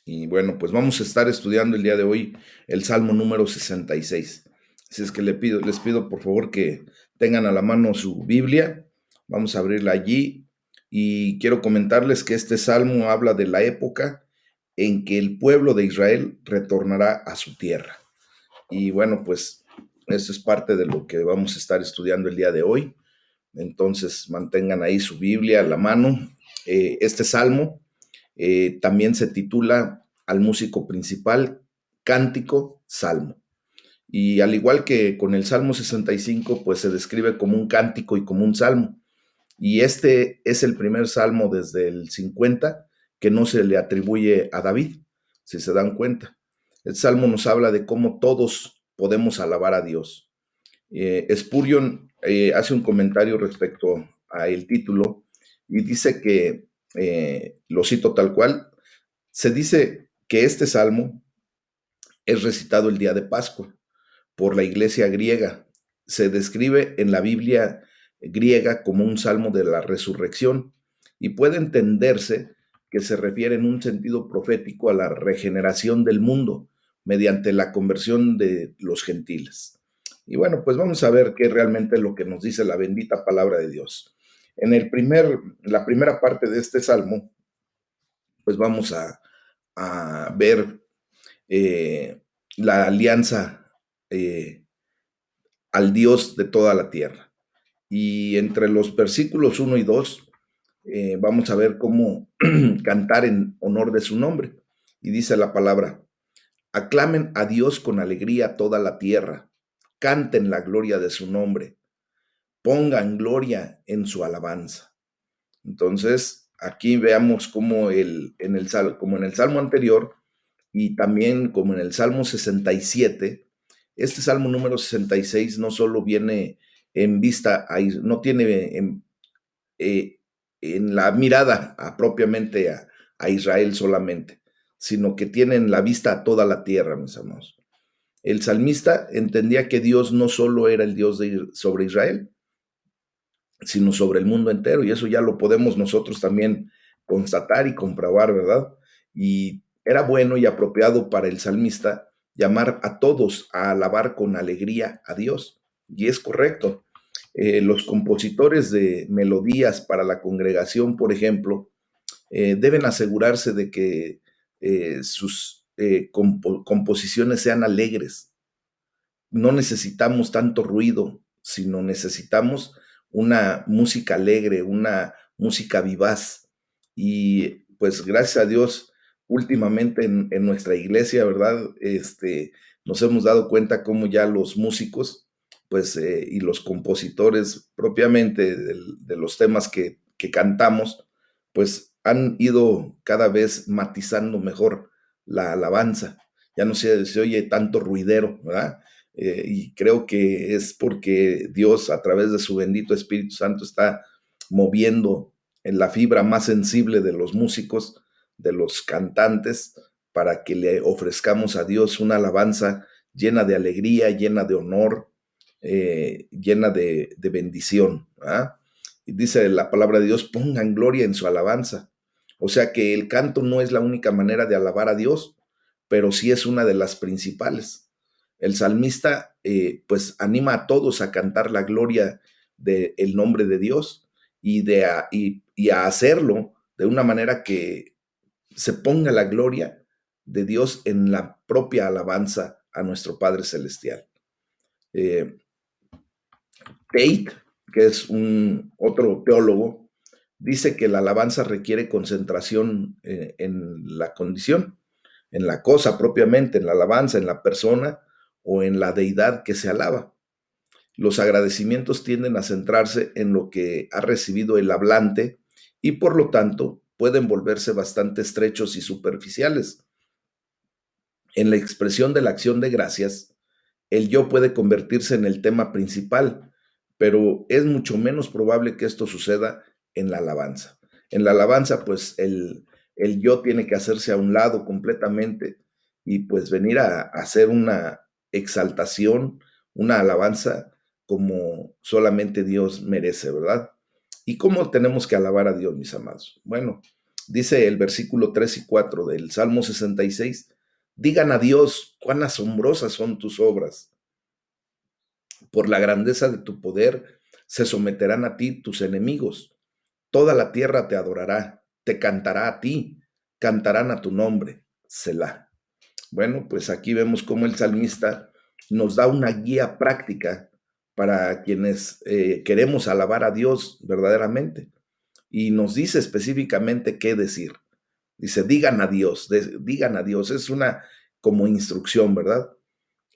Y bueno, pues vamos a estar estudiando el día de hoy el Salmo número 66. Así es que les pido por favor que tengan a la mano su Biblia. Vamos a abrirla allí y quiero comentarles que este salmo habla de la época en que el pueblo de Israel retornará a su tierra. Y bueno, pues eso es parte de lo que vamos a estar estudiando el día de hoy. Entonces mantengan ahí su Biblia a la mano. Este salmo también se titula al músico principal Cántico Salmo. Y al igual que con el Salmo 65, pues se describe como un cántico y como un salmo. Y este es el primer salmo desde el 50 que no se le atribuye a David, si se dan cuenta. El salmo nos habla de cómo todos podemos alabar a Dios. Spurgeon hace un comentario respecto a el título y dice que, lo cito tal cual, se dice que este salmo es recitado el día de Pascua por la iglesia griega. Se describe en la Biblia griega como un salmo de la resurrección y puede entenderse que se refiere en un sentido profético a la regeneración del mundo mediante la conversión de los gentiles. Y bueno, pues vamos a ver qué realmente es lo que nos dice la bendita palabra de Dios. En la primera parte de este salmo, pues vamos a ver eh, la alianza eh, al Dios de toda la tierra. Y entre los versículos 1 y 2 vamos a ver cómo cantar en honor de su nombre. Y dice la palabra, aclamen a Dios con alegría toda la tierra, canten la gloria de su nombre, pongan gloria en su alabanza. Entonces, aquí veamos cómo como en el salmo anterior, y también como en el Salmo 67, este Salmo número 66 no solo viene en vista, no tiene eh, en la mirada propiamente a Israel solamente, sino que tiene en la vista a toda la tierra, mis amados. El salmista entendía que Dios no solo era el Dios sobre Israel, sino sobre el mundo entero, y eso ya lo podemos nosotros también constatar y comprobar, ¿verdad? Y era bueno y apropiado para el salmista llamar a todos a alabar con alegría a Dios, y es correcto. Los compositores de melodías para la congregación, por ejemplo, deben asegurarse de que sus composiciones sean alegres. No necesitamos tanto ruido, sino necesitamos una música alegre, una música vivaz. Y pues gracias a Dios, últimamente en nuestra iglesia, ¿verdad? Nos hemos dado cuenta cómo ya los músicos, pues, y los compositores propiamente de los temas que cantamos, pues han ido cada vez matizando mejor la alabanza. Ya no se oye tanto ruidero, ¿verdad? Y creo que es porque Dios a través de su bendito Espíritu Santo está moviendo en la fibra más sensible de los músicos, de los cantantes, para que le ofrezcamos a Dios una alabanza llena de alegría, llena de honor, llena de bendición. ¿Ah? Y dice la palabra de Dios, pongan gloria en su alabanza. O sea que el canto no es la única manera de alabar a Dios, pero sí es una de las principales. El salmista pues anima a todos a cantar la gloria del nombre de Dios y a hacerlo de una manera que se ponga la gloria de Dios en la propia alabanza a nuestro Padre Celestial. Eh, Tate, que es un otro teólogo, dice que la alabanza requiere concentración en la condición, en la cosa propiamente, en la alabanza, en la persona o en la deidad que se alaba. Los agradecimientos tienden a centrarse en lo que ha recibido el hablante y por lo tanto pueden volverse bastante estrechos y superficiales. En la expresión de la acción de gracias, el yo puede convertirse en el tema principal, pero es mucho menos probable que esto suceda en la alabanza. En la alabanza, pues el yo tiene que hacerse a un lado completamente y pues venir a hacer una exaltación, una alabanza como solamente Dios merece, ¿verdad? ¿Y cómo tenemos que alabar a Dios, mis amados? Bueno, Dice el versículo 3 y 4 del Salmo 66, digan a Dios cuán asombrosas son tus obras. Por la grandeza de tu poder se someterán a ti tus enemigos. Toda la tierra te adorará, te cantará a ti, cantarán a tu nombre, Selah. Bueno, pues aquí vemos cómo el salmista nos da una guía práctica para quienes queremos alabar a Dios verdaderamente. Y nos dice específicamente qué decir. Dice, digan a Dios. Es una como instrucción, ¿verdad?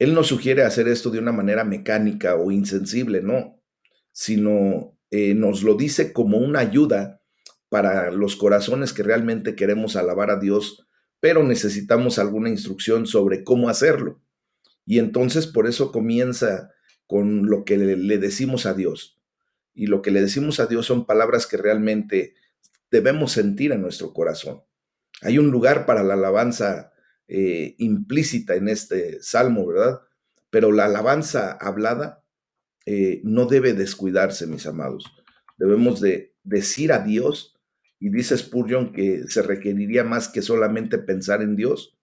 Él no sugiere hacer esto de una manera mecánica o insensible, no, sino nos lo dice como una ayuda para los corazones que realmente queremos alabar a Dios, pero necesitamos alguna instrucción sobre cómo hacerlo. Y entonces por eso comienza con lo que le decimos a Dios. Y lo que le decimos a Dios son palabras que realmente debemos sentir en nuestro corazón. Hay un lugar para la alabanza implícita en este salmo, ¿verdad? Pero la alabanza hablada no debe descuidarse, mis amados. Debemos de decir a Dios, y dice Spurgeon que se requeriría más que solamente pensar en Dios,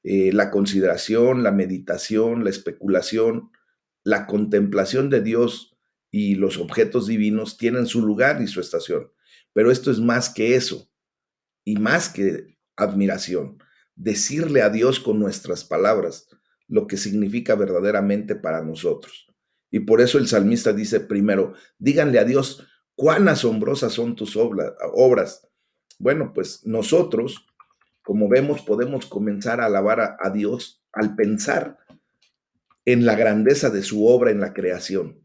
la consideración, la meditación, la especulación, la contemplación de Dios y los objetos divinos tienen su lugar y su estación. Pero esto es más que eso y más que admiración. Decirle a Dios con nuestras palabras lo que significa verdaderamente para nosotros. Y por eso el salmista dice primero, díganle a Dios cuán asombrosas son tus obras. Bueno, pues nosotros, como vemos, podemos comenzar a alabar a Dios al pensar en la grandeza de su obra en la creación,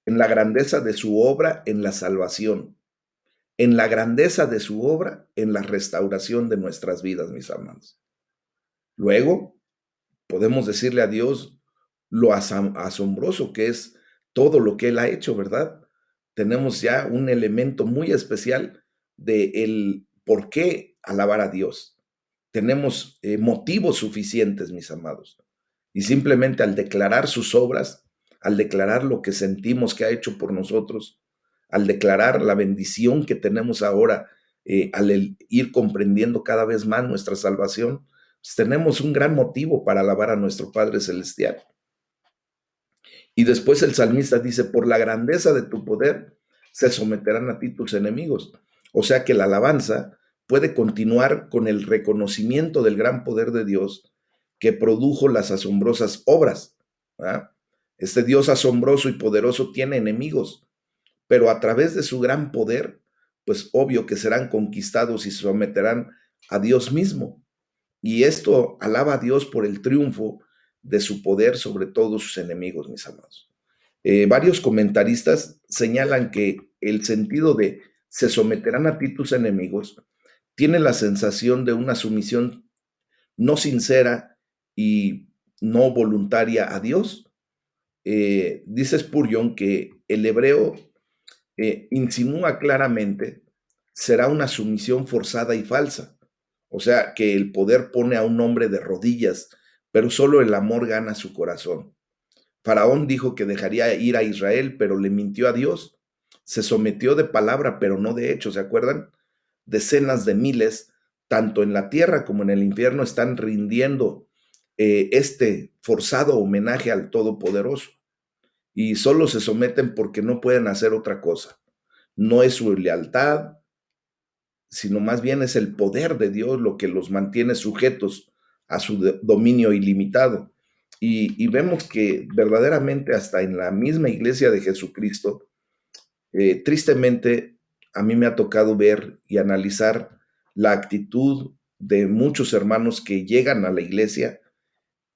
en la grandeza de su obra en la salvación, en la grandeza de su obra en la restauración de nuestras vidas, mis amados. Luego, podemos decirle a Dios lo asombroso que es todo lo que Él ha hecho, ¿verdad? Tenemos ya un elemento muy especial de el por qué alabar a Dios. Tenemos motivos suficientes, mis amados. Y simplemente al declarar sus obras, al declarar lo que sentimos que ha hecho por nosotros, al declarar la bendición que tenemos ahora, al ir comprendiendo cada vez más nuestra salvación, pues tenemos un gran motivo para alabar a nuestro Padre Celestial. Y después el salmista dice, por la grandeza de tu poder se someterán a ti tus enemigos. O sea que la alabanza puede continuar con el reconocimiento del gran poder de Dios que produjo las asombrosas obras. ¿Verdad? Este Dios asombroso y poderoso tiene enemigos, pero a través de su gran poder, pues obvio que serán conquistados y se someterán a Dios mismo. Y esto alaba a Dios por el triunfo de su poder sobre todos sus enemigos, mis amados. Varios comentaristas señalan que el sentido de se someterán a ti tus enemigos tiene la sensación de una sumisión no sincera y no voluntaria a Dios. Dice Spurgeon que el hebreo insinúa claramente será una sumisión forzada y falsa. O sea, que el poder pone a un hombre de rodillas, pero solo el amor gana su corazón. Faraón dijo que dejaría ir a Israel, pero le mintió a Dios. Se sometió de palabra, pero no de hecho, ¿se acuerdan? Decenas de miles, tanto en la tierra como en el infierno, están rindiendo este forzado homenaje al Todopoderoso. Y solo se someten porque no pueden hacer otra cosa. No es su lealtad, sino más bien es el poder de Dios lo que los mantiene sujetos a su dominio ilimitado. Y vemos que verdaderamente hasta en la misma iglesia de Jesucristo, tristemente a mí me ha tocado ver y analizar la actitud de muchos hermanos que llegan a la iglesia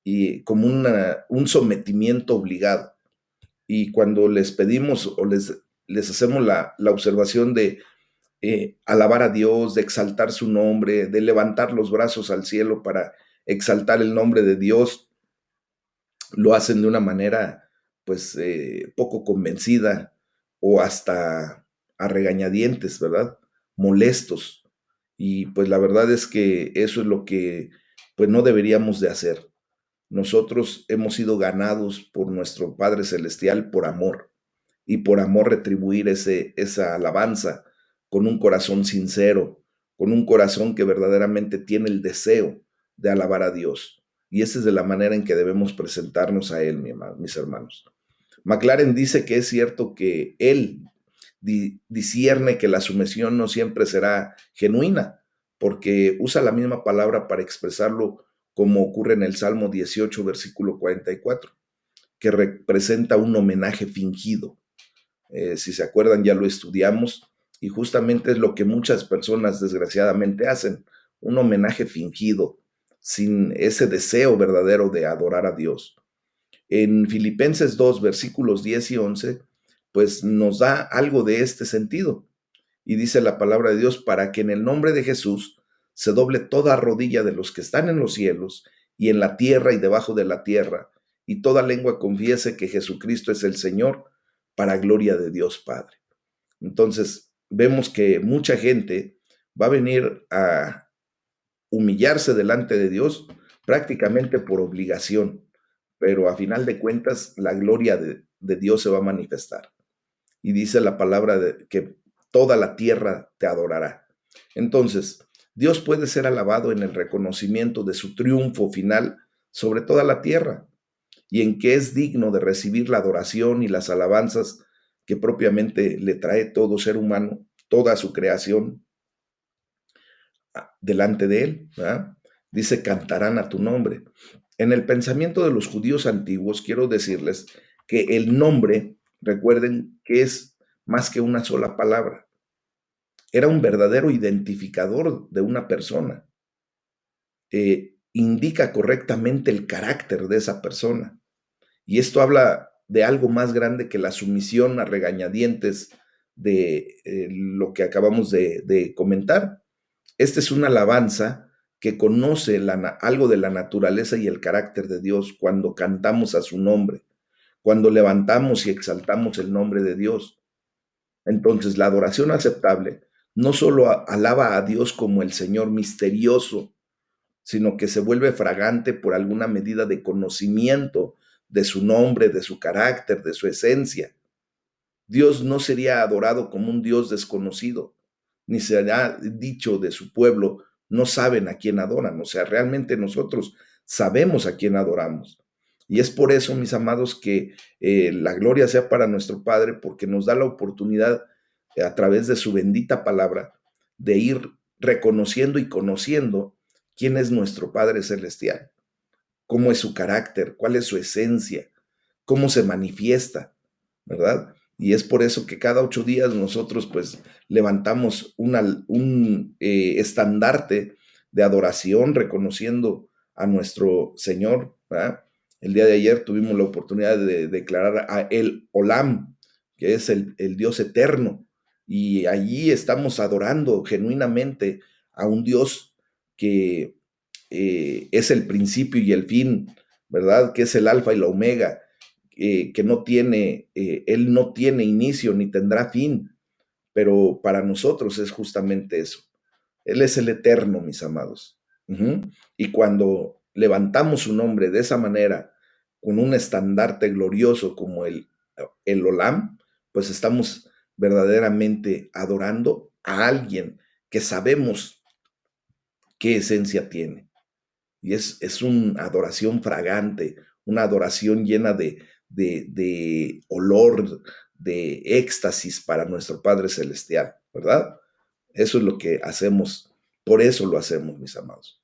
y como un sometimiento obligado. Y cuando les pedimos o les hacemos la observación de alabar a Dios, de exaltar su nombre, de levantar los brazos al cielo para exaltar el nombre de Dios, lo hacen de una manera pues poco convencida o hasta a regañadientes, ¿verdad? Molestos. Y pues la verdad es que eso es lo que pues no deberíamos de hacer. Nosotros hemos sido ganados por nuestro Padre Celestial por amor y por amor retribuir esa alabanza con un corazón sincero, con un corazón que verdaderamente tiene el deseo de alabar a Dios. Y esa es de la manera en que debemos presentarnos a Él, mis hermanos. McLaren dice que es cierto que él discierne que la sumisión no siempre será genuina, porque usa la misma palabra para expresarlo como ocurre en el Salmo 18, versículo 44, que representa un homenaje fingido. Si se acuerdan, ya lo estudiamos y justamente es lo que muchas personas desgraciadamente hacen, un homenaje fingido, sin ese deseo verdadero de adorar a Dios. En Filipenses 2, versículos 10 y 11, pues nos da algo de este sentido. Y dice la palabra de Dios, para que en el nombre de Jesús se doble toda rodilla de los que están en los cielos y en la tierra y debajo de la tierra, y toda lengua confiese que Jesucristo es el Señor, para gloria de Dios Padre. Entonces, vemos que mucha gente va a venir a humillarse delante de Dios prácticamente por obligación, pero a final de cuentas la gloria de Dios se va a manifestar. Y dice la palabra que toda la tierra te adorará. Entonces, Dios puede ser alabado en el reconocimiento de su triunfo final sobre toda la tierra y en que es digno de recibir la adoración y las alabanzas que propiamente le trae todo ser humano, toda su creación delante de él, ¿verdad? Dice, cantarán a tu nombre. En el pensamiento de los judíos antiguos, quiero decirles que el nombre, recuerden que es más que una sola palabra. Era un verdadero identificador de una persona. Indica correctamente el carácter de esa persona. Y esto habla de algo más grande que la sumisión a regañadientes de lo que acabamos de comentar. Esta es una alabanza que conoce algo de la naturaleza y el carácter de Dios cuando cantamos a su nombre, cuando levantamos y exaltamos el nombre de Dios. Entonces, la adoración aceptable no solo alaba a Dios como el Señor misterioso, sino que se vuelve fragante por alguna medida de conocimiento de su nombre, de su carácter, de su esencia. Dios no sería adorado como un Dios desconocido, ni será dicho de su pueblo, no saben a quién adoran. O sea, realmente nosotros sabemos a quién adoramos. Y es por eso, mis amados, que la gloria sea para nuestro Padre, porque nos da la oportunidad, a través de su bendita palabra, de ir reconociendo y conociendo quién es nuestro Padre Celestial, cómo es su carácter, cuál es su esencia, cómo se manifiesta, ¿verdad? Y es por eso que cada 8 días nosotros pues levantamos un estandarte de adoración reconociendo a nuestro Señor, ¿verdad? El día de ayer tuvimos la oportunidad de declarar a el Olam, que es el Dios eterno, y allí estamos adorando genuinamente a un Dios que es el principio y el fin, ¿verdad? Que es el alfa y la omega, que no tiene, él no tiene inicio ni tendrá fin, pero para nosotros es justamente eso. Él es el eterno, mis amados. Y cuando levantamos su nombre de esa manera, con un estandarte glorioso como el Olam, pues estamos verdaderamente adorando a alguien que sabemos qué esencia tiene. Y es una adoración fragante, una adoración llena de olor, de éxtasis para nuestro Padre Celestial, ¿verdad? Eso es lo que hacemos, por eso lo hacemos, mis amados.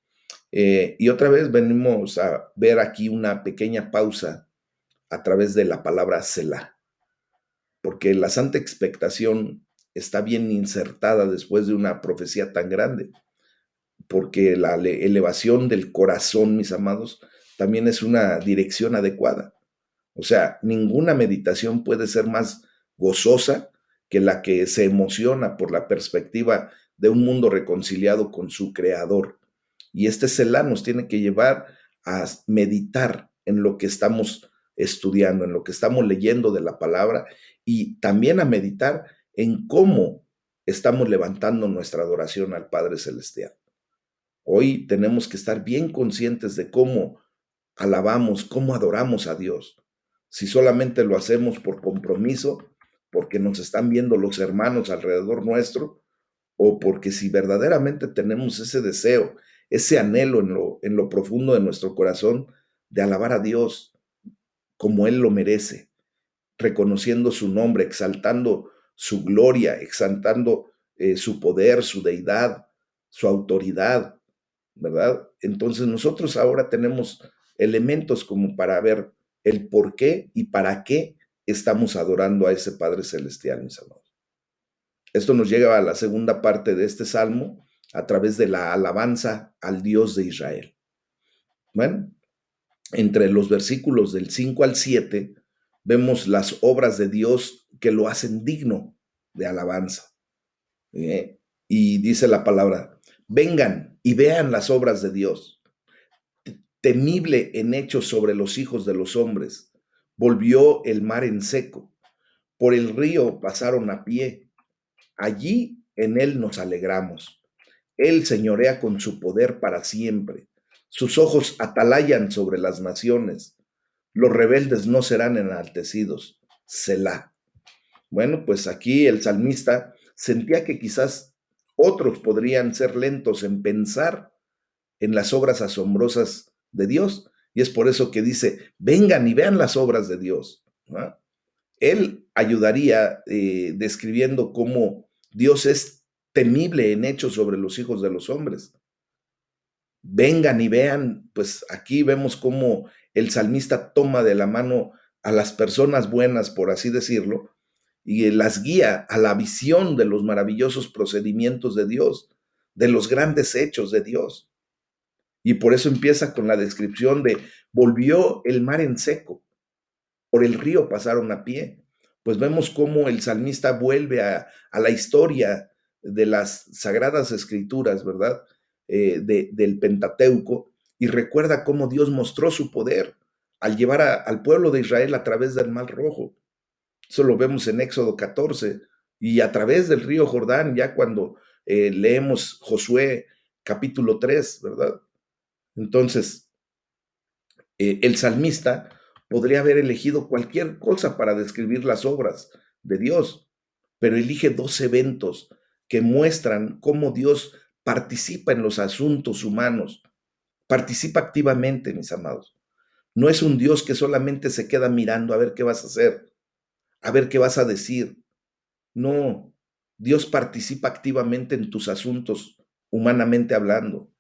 Y otra vez venimos a ver aquí una pequeña pausa a través de la palabra Selah, porque la santa expectación está bien insertada después de una profecía tan grande, porque la elevación del corazón, mis amados, también es una dirección adecuada. O sea, ninguna meditación puede ser más gozosa que la que se emociona por la perspectiva de un mundo reconciliado con su creador. Y este Selah nos tiene que llevar a meditar en lo que estamos estudiando, en lo que estamos leyendo de la palabra y también a meditar en cómo estamos levantando nuestra adoración al Padre Celestial. Hoy tenemos que estar bien conscientes de cómo alabamos, cómo adoramos a Dios. Si solamente lo hacemos por compromiso, porque nos están viendo los hermanos alrededor nuestro, o porque si verdaderamente tenemos ese deseo, ese anhelo en lo profundo de nuestro corazón de alabar a Dios como Él lo merece, reconociendo su nombre, exaltando su gloria, exaltando su poder, su deidad, su autoridad, ¿verdad? Entonces nosotros ahora tenemos elementos como para ver el por qué y para qué estamos adorando a ese Padre Celestial, mis amados. Esto nos llega a la segunda parte de este salmo a través de la alabanza al Dios de Israel. Bueno, entre los versículos del 5 al 7 vemos las obras de Dios que lo hacen digno de alabanza. ¿Eh? Y dice la palabra, vengan y vean las obras de Dios, temible en hechos sobre los hijos de los hombres. Volvió el mar en seco, por el río pasaron a pie, allí en él nos alegramos. Él señorea con su poder para siempre. Sus ojos atalayan sobre las naciones. Los rebeldes no serán enaltecidos. Selah. Bueno, pues aquí el salmista sentía que quizás otros podrían ser lentos en pensar en las obras asombrosas de Dios. Y es por eso que dice, vengan y vean las obras de Dios, ¿no? Él ayudaría describiendo cómo Dios es temible en hechos sobre los hijos de los hombres. Vengan y vean, pues aquí vemos cómo el salmista toma de la mano a las personas buenas, por así decirlo, y las guía a la visión de los maravillosos procedimientos de Dios, de los grandes hechos de Dios. Y por eso empieza con la descripción de volvió el mar en seco, por el río pasaron a pie. Pues vemos cómo el salmista vuelve a la historia de las sagradas escrituras, ¿verdad? Del Pentateuco, y recuerda cómo Dios mostró su poder al llevar al pueblo de Israel a través del Mar Rojo. Eso lo vemos en Éxodo 14 y a través del río Jordán, ya cuando leemos Josué capítulo 3, ¿verdad? Entonces, el salmista podría haber elegido cualquier cosa para describir las obras de Dios, pero elige dos eventos que muestran cómo Dios participa en los asuntos humanos, participa activamente, mis amados. No es un Dios que solamente se queda mirando a ver qué vas a hacer, a ver qué vas a decir. No, Dios participa activamente en tus asuntos, humanamente hablando.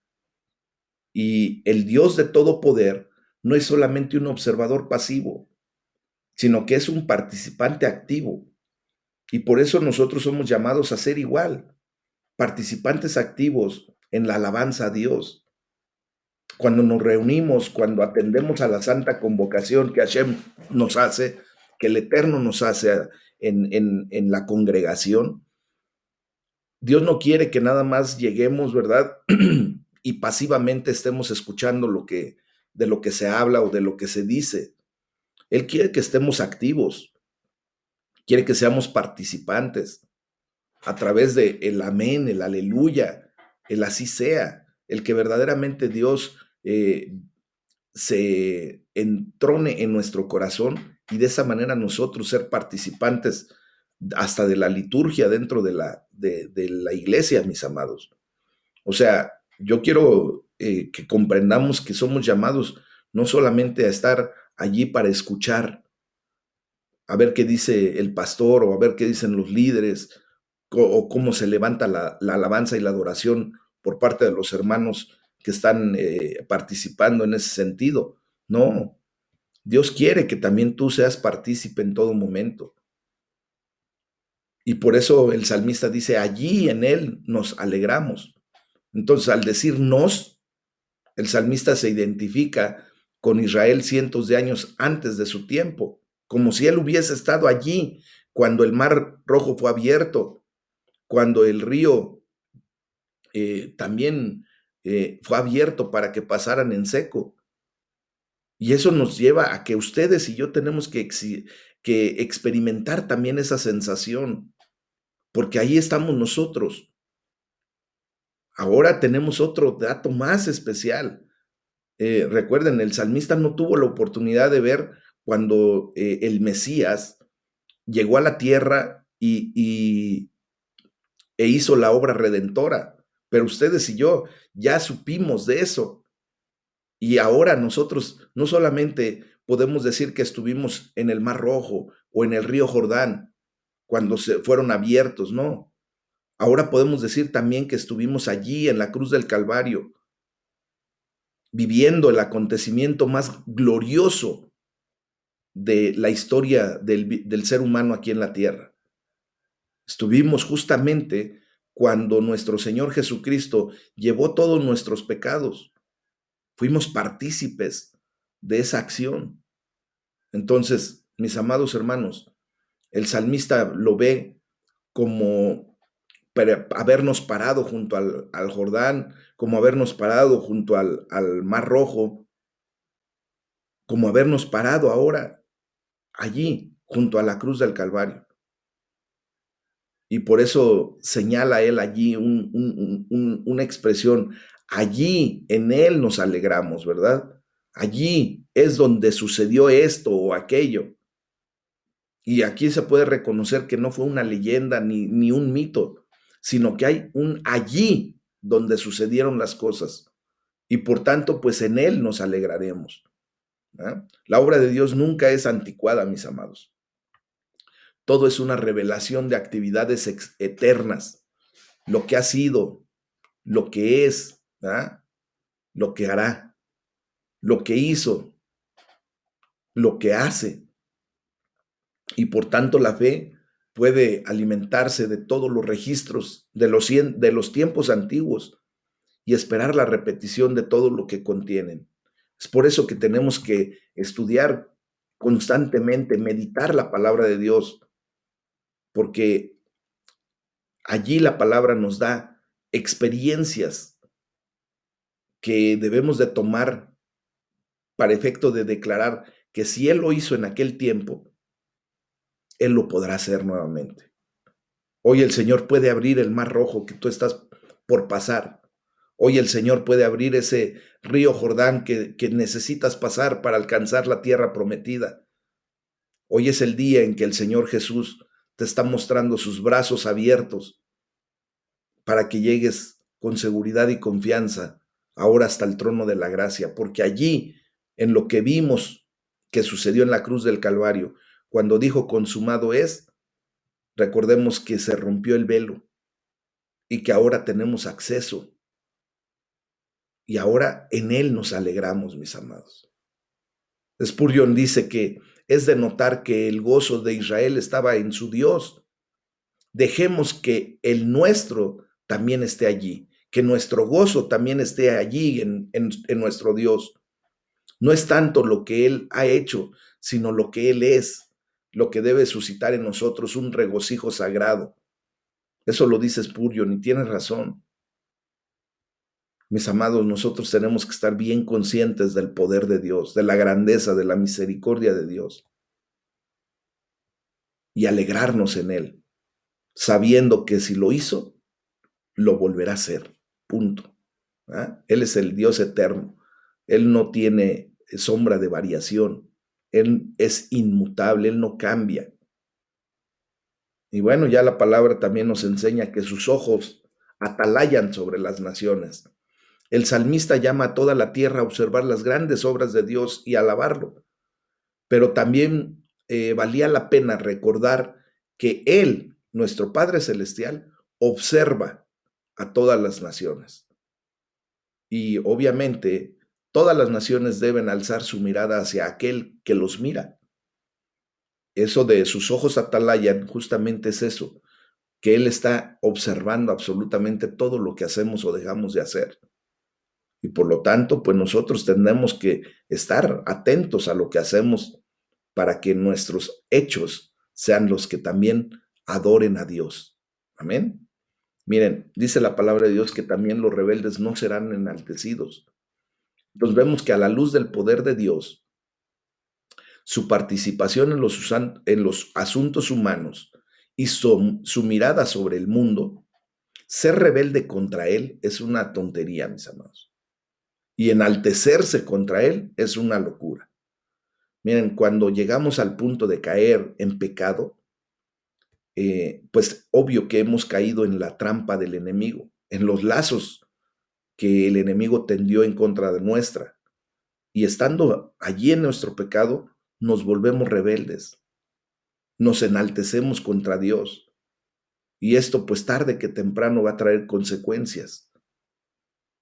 Y el Dios de todo poder no es solamente un observador pasivo, sino que es un participante activo. Y por eso nosotros somos llamados a ser igual, participantes activos en la alabanza a Dios. Cuando nos reunimos, cuando atendemos a la santa convocación que Hashem nos hace, que el Eterno nos hace en la congregación, Dios no quiere que nada más lleguemos, ¿verdad? Y pasivamente estemos escuchando de lo que se habla o de lo que se dice. Él quiere que estemos activos, quiere que seamos participantes a través de el amén, el aleluya, el así sea, el que verdaderamente Dios se entrone en nuestro corazón y de esa manera nosotros ser participantes hasta de la liturgia dentro de la iglesia, mis amados. O sea, yo quiero que comprendamos que somos llamados no solamente a estar allí para escuchar, a ver qué dice el pastor o a ver qué dicen los líderes o cómo se levanta la alabanza y la adoración por parte de los hermanos que están participando en ese sentido. No, Dios quiere que también tú seas partícipe en todo momento. Y por eso el salmista dice, allí en Él nos alegramos. Entonces, al decir nos, el salmista se identifica con Israel cientos de años antes de su tiempo, como si él hubiese estado allí cuando el mar rojo fue abierto, cuando el río también fue abierto para que pasaran en seco. Y eso nos lleva a que ustedes y yo tenemos que experimentar también esa sensación, porque ahí estamos nosotros. Ahora tenemos otro dato más especial. Recuerden, el salmista no tuvo la oportunidad de ver cuando el Mesías llegó a la tierra y e hizo la obra redentora. Pero ustedes y yo ya supimos de eso. Y ahora nosotros no solamente podemos decir que estuvimos en el Mar Rojo o en el río Jordán cuando se fueron abiertos, no. Ahora podemos decir también que estuvimos allí en la cruz del Calvario, viviendo el acontecimiento más glorioso de la historia del ser humano aquí en la tierra. Estuvimos justamente cuando nuestro Señor Jesucristo llevó todos nuestros pecados. Fuimos partícipes de esa acción. Entonces, mis amados hermanos, el salmista lo ve como habernos parado junto al Jordán, como habernos parado junto al Mar Rojo, como habernos parado ahora allí, junto a la cruz del Calvario. Y por eso señala él allí una expresión, allí en él nos alegramos, ¿verdad? Allí es donde sucedió esto o aquello. Y aquí se puede reconocer que no fue una leyenda ni un mito, sino que hay un allí donde sucedieron las cosas. Y por tanto, pues en él nos alegraremos. ¿Ah? La obra de Dios nunca es anticuada, mis amados. Todo es una revelación de actividades eternas, lo que ha sido, lo que es, ¿ah? Lo que hará, lo que hizo, lo que hace. Y por tanto la fe puede alimentarse de todos los registros de los tiempos antiguos y esperar la repetición de todo lo que contienen. Es por eso que tenemos que estudiar constantemente, meditar la palabra de Dios, porque allí la palabra nos da experiencias que debemos de tomar para efecto de declarar que si Él lo hizo en aquel tiempo, Él lo podrá hacer nuevamente. Hoy el Señor puede abrir el mar rojo que tú estás por pasar. Hoy el Señor puede abrir ese río Jordán que necesitas pasar para alcanzar la tierra prometida. Hoy es el día en que el Señor Jesús te está mostrando sus brazos abiertos para que llegues con seguridad y confianza ahora hasta el trono de la gracia, porque allí, en lo que vimos que sucedió en la cruz del Calvario, cuando dijo consumado es, recordemos que se rompió el velo y que ahora tenemos acceso y ahora en él nos alegramos, mis amados. Spurgeon dice que es de notar que el gozo de Israel estaba en su Dios. Dejemos que el nuestro también esté allí, que nuestro gozo también esté allí en nuestro Dios. No es tanto lo que Él ha hecho, sino lo que Él es, lo que debe suscitar en nosotros un regocijo sagrado. Eso lo dice Spurgeon y tiene razón. Mis amados, nosotros tenemos que estar bien conscientes del poder de Dios, de la grandeza, de la misericordia de Dios y alegrarnos en Él, sabiendo que si lo hizo, lo volverá a hacer. Punto. ¿Ah? Él es el Dios eterno. Él no tiene sombra de variación. Él es inmutable, Él no cambia. Y bueno, ya la palabra también nos enseña que sus ojos atalayan sobre las naciones. El salmista llama a toda la tierra a observar las grandes obras de Dios y alabarlo, pero también valía la pena recordar que Él, nuestro Padre Celestial, observa a todas las naciones. Y obviamente todas las naciones deben alzar su mirada hacia aquel que los mira. Eso de sus ojos atalayan justamente es eso, que Él está observando absolutamente todo lo que hacemos o dejamos de hacer. Y por lo tanto, pues nosotros tenemos que estar atentos a lo que hacemos para que nuestros hechos sean los que también adoren a Dios. Amén. Miren, dice la palabra de Dios que también los rebeldes no serán enaltecidos. Entonces vemos que a la luz del poder de Dios, su participación en los asuntos humanos y su mirada sobre el mundo, ser rebelde contra Él es una tontería, mis amados. Y enaltecerse contra Él es una locura. Miren, cuando llegamos al punto de caer en pecado, pues obvio que hemos caído en la trampa del enemigo, en los lazos que el enemigo tendió en contra de nuestra. Y estando allí en nuestro pecado, nos volvemos rebeldes, nos enaltecemos contra Dios. Y esto pues tarde que temprano va a traer consecuencias.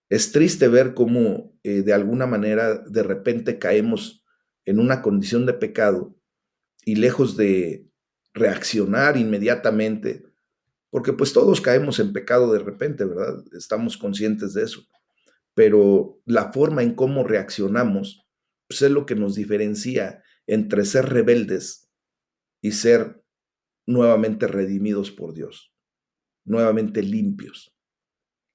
Es triste ver cómo de alguna manera de repente caemos en una condición de pecado y lejos de reaccionar inmediatamente, porque pues todos caemos en pecado de repente, ¿verdad? Estamos conscientes de eso, pero la forma en cómo reaccionamos pues es lo que nos diferencia entre ser rebeldes y ser nuevamente redimidos por Dios, nuevamente limpios.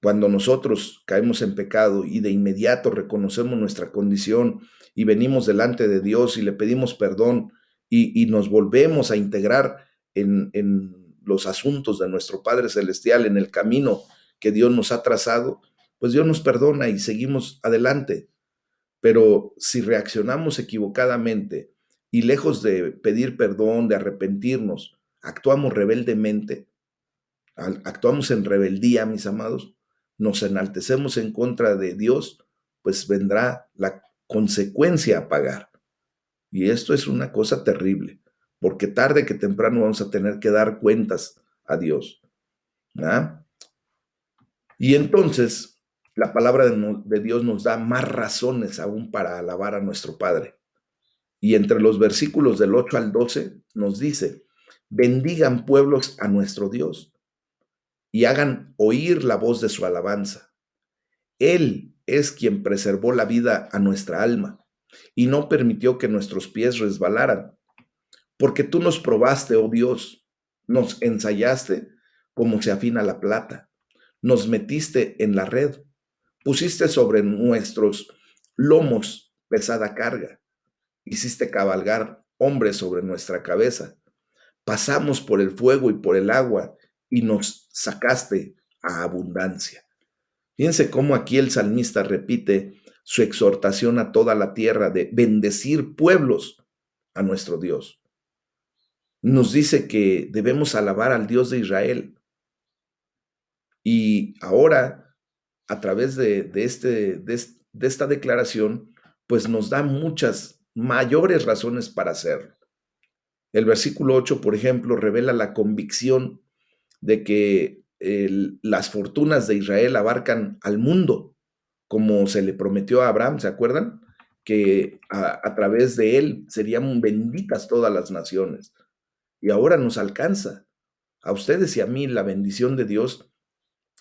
Cuando nosotros caemos en pecado y de inmediato reconocemos nuestra condición y venimos delante de Dios y le pedimos perdón y nos volvemos a integrar en los asuntos de nuestro Padre Celestial, en el camino que Dios nos ha trazado, pues Dios nos perdona y seguimos adelante. Pero si reaccionamos equivocadamente y lejos de pedir perdón, de arrepentirnos, actuamos rebeldemente, actuamos en rebeldía, mis amados, nos enaltecemos en contra de Dios, pues vendrá la consecuencia a pagar. Y esto es una cosa terrible, porque tarde que temprano vamos a tener que dar cuentas a Dios. ¿Ah? Y entonces la palabra de Dios nos da más razones aún para alabar a nuestro Padre. Y entre los versículos del 8 al 12 nos dice, bendigan pueblos a nuestro Dios y hagan oír la voz de su alabanza. Él es quien preservó la vida a nuestra alma y no permitió que nuestros pies resbalaran. Porque tú nos probaste, oh Dios, nos ensayaste como se afina la plata, nos metiste en la red, pusiste sobre nuestros lomos pesada carga, hiciste cabalgar hombres sobre nuestra cabeza, pasamos por el fuego y por el agua y nos sacaste a abundancia. Fíjense cómo aquí el salmista repite su exhortación a toda la tierra de bendecir pueblos a nuestro Dios. Nos dice que debemos alabar al Dios de Israel. Y ahora, a través de esta declaración, pues nos da muchas mayores razones para hacerlo. El versículo 8, por ejemplo, revela la convicción de que las fortunas de Israel abarcan al mundo, como se le prometió a Abraham, ¿se acuerdan? Que a través de él serían benditas todas las naciones. Y ahora nos alcanza a ustedes y a mí la bendición de Dios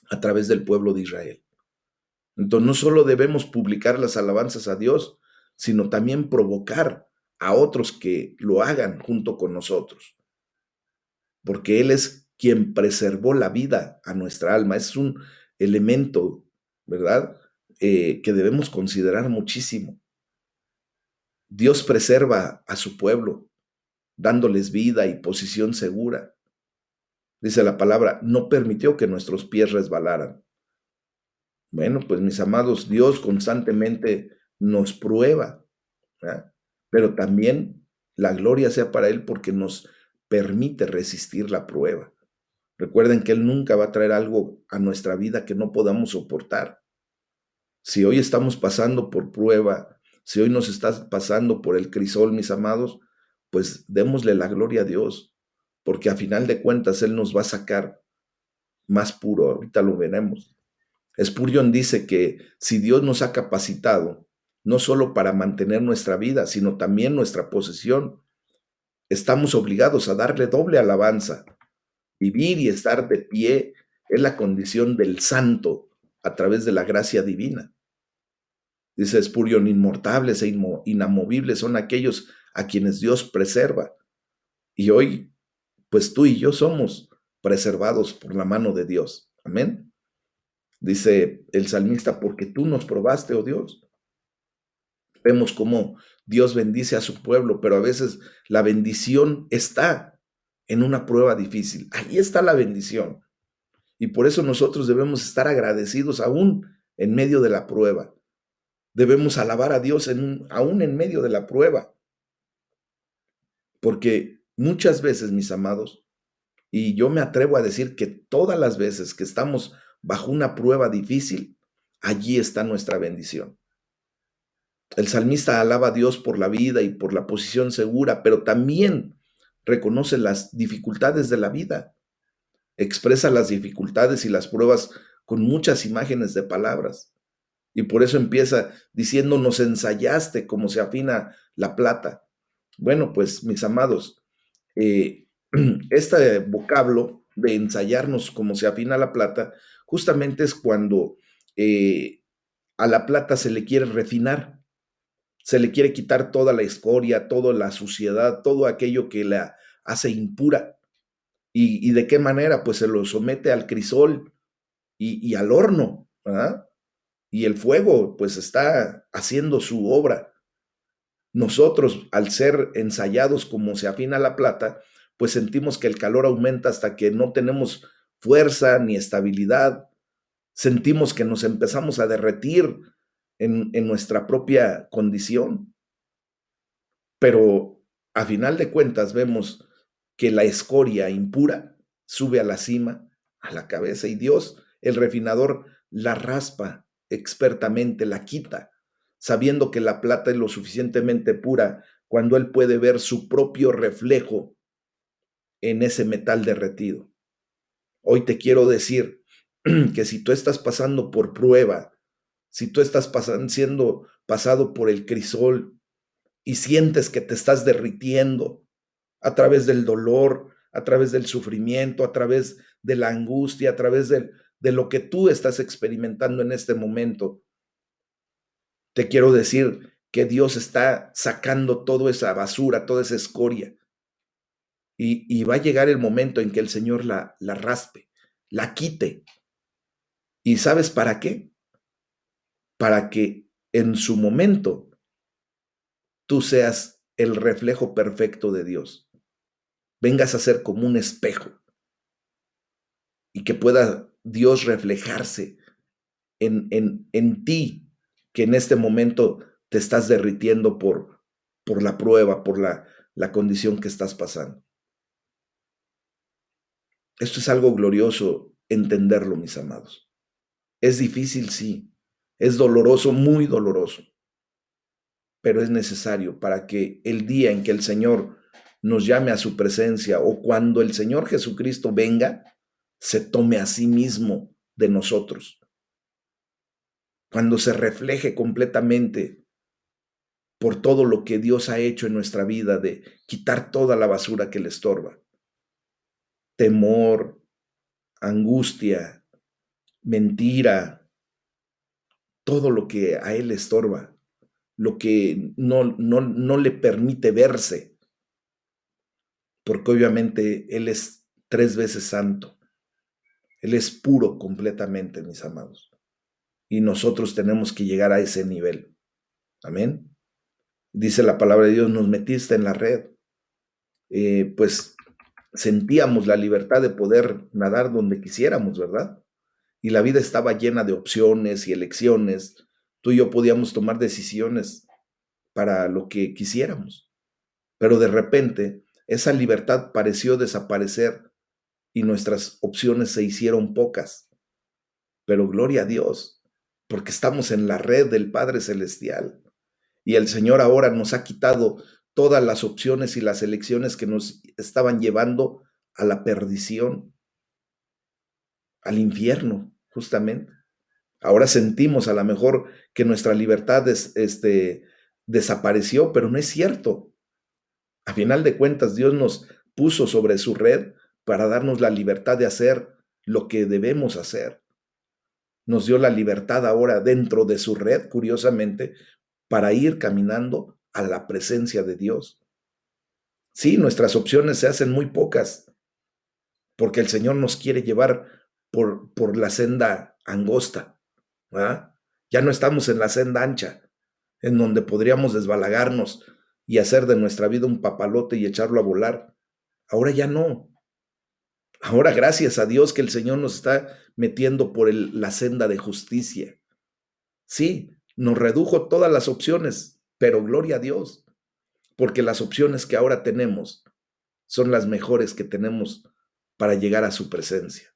a través del pueblo de Israel. Entonces no solo debemos publicar las alabanzas a Dios, sino también provocar a otros que lo hagan junto con nosotros, porque Él es quien preservó la vida a nuestra alma. Es un elemento, ¿verdad? Que debemos considerar muchísimo. Dios preserva a su pueblo, dándoles vida y posición segura. Dice la palabra, no permitió que nuestros pies resbalaran. Bueno, pues mis amados, Dios constantemente nos prueba, ¿verdad? Pero también la gloria sea para Él porque nos permite resistir la prueba. Recuerden que Él nunca va a traer algo a nuestra vida que no podamos soportar. Si hoy estamos pasando por prueba, si hoy nos está pasando por el crisol, mis amados, pues démosle la gloria a Dios, porque a final de cuentas Él nos va a sacar más puro. Ahorita lo veremos. Spurgeon dice que si Dios nos ha capacitado, no solo para mantener nuestra vida, sino también nuestra posesión, estamos obligados a darle doble alabanza. Vivir y estar de pie es la condición del santo a través de la gracia divina. Dice Spurgeon, inmortables e inamovibles son aquellos a quienes Dios preserva. Y hoy, pues tú y yo somos preservados por la mano de Dios. Amén. Dice el salmista, porque tú nos probaste, oh Dios. Vemos cómo Dios bendice a su pueblo, pero a veces la bendición está en una prueba difícil. Ahí está la bendición. Y por eso nosotros debemos estar agradecidos aún en medio de la prueba. Debemos alabar a Dios aún en medio de la prueba. Porque muchas veces, mis amados, Y yo me atrevo a decir que todas las veces que estamos bajo una prueba difícil, allí está nuestra bendición. El salmista alaba a Dios por la vida y por la posición segura, pero también reconoce las dificultades de la vida. Expresa las dificultades y las pruebas con muchas imágenes de palabras. Y por eso empieza diciendo, nos ensayaste como se afina la plata. Bueno, pues mis amados, eh, este vocablo de ensayarnos como se afina la plata, justamente es cuando a la plata se le quiere refinar, se le quiere quitar toda la escoria, toda la suciedad, todo aquello que la hace impura. ¿Y de qué manera? Pues se lo somete al crisol y al horno, ¿verdad? Y el fuego pues está haciendo su obra. Nosotros, al ser ensayados como se afina la plata, pues sentimos que el calor aumenta hasta que no tenemos fuerza ni estabilidad. Sentimos que nos empezamos a derretir en nuestra propia condición. Pero a final de cuentas vemos que la escoria impura sube a la cima, a la cabeza, y Dios, el refinador, la raspa expertamente, la quita, sabiendo que la plata es lo suficientemente pura cuando Él puede ver su propio reflejo en ese metal derretido. Hoy te quiero decir que si tú estás pasando por prueba, si tú estás siendo pasado por el crisol y sientes que te estás derritiendo, a través del dolor, a través del sufrimiento, a través de la angustia, a través de lo que tú estás experimentando en este momento. Te quiero decir que Dios está sacando toda esa basura, toda esa escoria, y va a llegar el momento en que el Señor la raspe, la quite. ¿Y sabes para qué? Para que en su momento tú seas el reflejo perfecto de Dios. Vengas a ser como un espejo y que pueda Dios reflejarse en ti, que en este momento te estás derritiendo por la prueba, por la condición que estás pasando. Esto es algo glorioso entenderlo, mis amados. Es difícil, sí. Es doloroso, muy doloroso, pero es necesario para que el día en que el Señor nos llame a su presencia o cuando el Señor Jesucristo venga, se tome a sí mismo de nosotros. Cuando se refleje completamente por todo lo que Dios ha hecho en nuestra vida, de quitar toda la basura que le estorba. Temor, angustia, mentira, todo lo que a Él le estorba, lo que no le permite verse, porque obviamente Él es 3 veces santo. Él es puro completamente, mis amados. Y nosotros tenemos que llegar a ese nivel. Amén. Dice la palabra de Dios, nos metiste en la red. Pues sentíamos la libertad de poder nadar donde quisiéramos, ¿verdad? Y la vida estaba llena de opciones y elecciones. Tú y yo podíamos tomar decisiones para lo que quisiéramos. Pero de repente esa libertad pareció desaparecer y nuestras opciones se hicieron pocas. Pero gloria a Dios, porque estamos en la red del Padre Celestial. Y el Señor ahora nos ha quitado todas las opciones y las elecciones que nos estaban llevando a la perdición, al infierno, justamente. Ahora sentimos a lo mejor que nuestra libertad desapareció, pero no es cierto. A final de cuentas, Dios nos puso sobre su red para darnos la libertad de hacer lo que debemos hacer. Nos dio la libertad ahora dentro de su red, curiosamente, para ir caminando a la presencia de Dios. Sí, nuestras opciones se hacen muy pocas, porque el Señor nos quiere llevar por la senda angosta, ¿verdad? Ya no estamos en la senda ancha, en donde podríamos desbalagarnos y hacer de nuestra vida un papalote y echarlo a volar. Ahora ya no. Ahora, gracias a Dios que el Señor nos está metiendo por la senda de justicia. Sí, nos redujo todas las opciones, pero gloria a Dios, porque las opciones que ahora tenemos son las mejores que tenemos para llegar a su presencia,